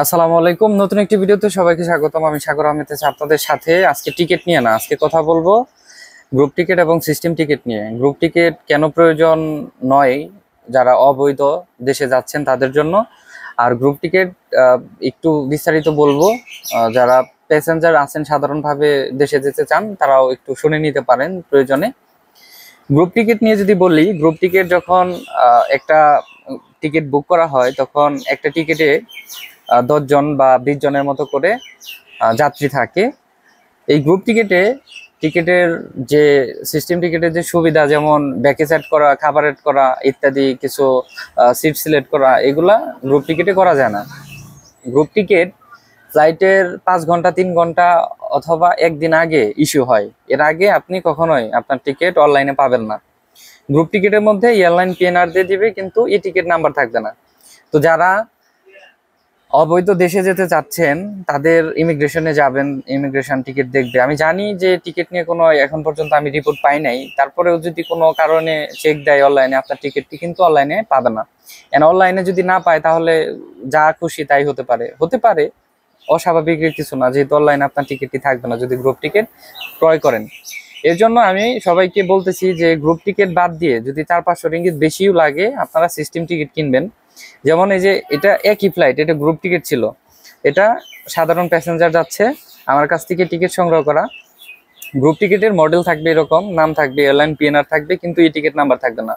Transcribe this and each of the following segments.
আসসালামু আলাইকুম। নতুন একটি ভিডিওতে সবাইকে স্বাগতম। আমি সাগর আহমেদ আছি আপনাদের সাথে। আজকে টিকিট নিয়ে না, আজকে কথা বলবো গ্রুপ টিকিট এবং সিস্টেম টিকিট নিয়ে। গ্রুপ টিকিট কেন প্রয়োজন নয় যারা অবৈধ দেশে যাচ্ছেন তাদের জন্য, আর গ্রুপ টিকিট একটু বিস্তারিত বলবো। যারা প্যাসেঞ্জার আছেন সাধারণভাবে দেশে যেতে চান তারাও একটু শুনে নিতে পারেন প্রয়োজনে। গ্রুপ টিকিট নিয়ে যদি বলি, গ্রুপ টিকিট যখন একটা টিকিট বুক করা হয় তখন একটা টিকিটে 10 জন বা 20 জনের মতো করে যাত্রী থাকে। এই গ্রুপ টিকিটের যে সিস্টেম টিকিটের যে সুবিধা, যেমন ব্যাকেজ অ্যাড করা, খাবার অ্যাড করা ইত্যাদি, কিছু সিট সিলেক্ট করা, এগুলা গ্রুপ টিকিটে করা যায় না। গ্রুপ টিকিট ফ্লাইটের 5 ঘন্টা 3 ঘন্টা অথবা একদিন আগে ইস্যু হয়। এর আগে আপনি কখনোই আপনার টিকিট অনলাইনে পাবেন না। গ্রুপ টিকিটের মধ্যে এয়ারলাইন পিএনআর দিয়ে দিবে, কিন্তু ই টিকিট নাম্বার থাকবে না। তো যারা অবৈধ দেশে যেতে চাচ্ছেন তাদের ইমিগ্রেশনে যাবেন, ইমিগ্রেশন টিকিট দেখবে। আমি জানি যে টিকিট নিয়ে কোনো এখন পর্যন্ত আমি রিপোর্ট পাই নাই, তারপরেও যদি কোনো কারণে চেক দেয় অনলাইনে, আপনার টিকিটটি কিন্তু অনলাইনে পাবে না। অনলাইনে যদি না পায় তাহলে যা খুশি তাই হতে পারে অস্বাভাবিক কিছু না, যেহেতু অনলাইনে আপনার টিকিটটি থাকবে না যদি গ্রুপ টিকিট ক্রয় করেন। এর জন্য আমি সবাইকে বলতেছি যে গ্রুপ টিকিট বাদ দিয়ে যদি 400-500 রিঙ্গিত বেশিও লাগে আপনারা সিস্টেম টিকিট কিনবেন। যেমন এই যে এটা একই ফ্লাইট, এটা গ্রুপ টিকিট ছিল, এটা সাধারণ প্যাসেঞ্জার যাচ্ছে, আমার কাছ থেকে টিকিট সংগ্রহ করা। গ্রুপ টিকিটের মডেল থাকবে এরকম, নাম থাকবে, এয়ারলাইন পিএনআর থাকবে, কিন্তু এই টিকিট নাম্বার থাকবে না।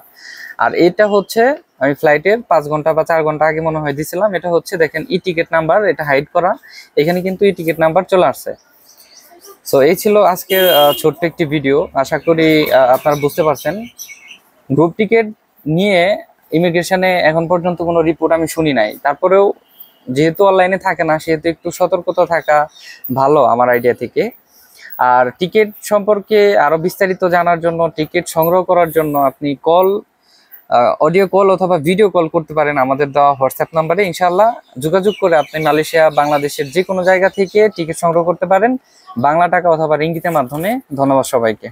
আর এটা হচ্ছে আমি ফ্লাইটের 5 ঘন্টা বা 4 ঘন্টা আগে মনে হয় দিছিলাম, এটা হচ্ছে দেখেন ই টিকিট নাম্বার, এটা হাইড করা, এখানে কিন্তু ই টিকিট নাম্বার চলে আসছে। সো এই ছিল আজকের ছোট্ট একটি ভিডিও। আশা করি আপনারা বুঝতে পারছেন। গ্রুপ টিকিট নিয়ে ইমিগ্রেশনে এখন পর্যন্ত কোনো রিপোর্ট আমি শুনি নাই, তারপরেও যেহেতু অনলাইনে থাকে না সেহেতু একটু সতর্কতা থাকা ভালো আমার আইডিয়া থেকে। আর টিকিট সম্পর্কে আরো বিস্তারিত জানার জন্য, টিকিট সংগ্রহ করার জন্য আপনি অডিও কল অথবা ভিডিও কল করতে পারেন আমাদের দেওয়া হোয়াটসঅ্যাপ নাম্বারে। ইনশাআল্লাহ যোগাযোগ করে আপনি মালয়েশিয়া, বাংলাদেশের যে কোনো জায়গা থেকে টিকিট সংগ্রহ করতে পারেন বাংলা টাকা অথবা রিঙ্গিতের মাধ্যমে। ধন্যবাদ সবাইকে।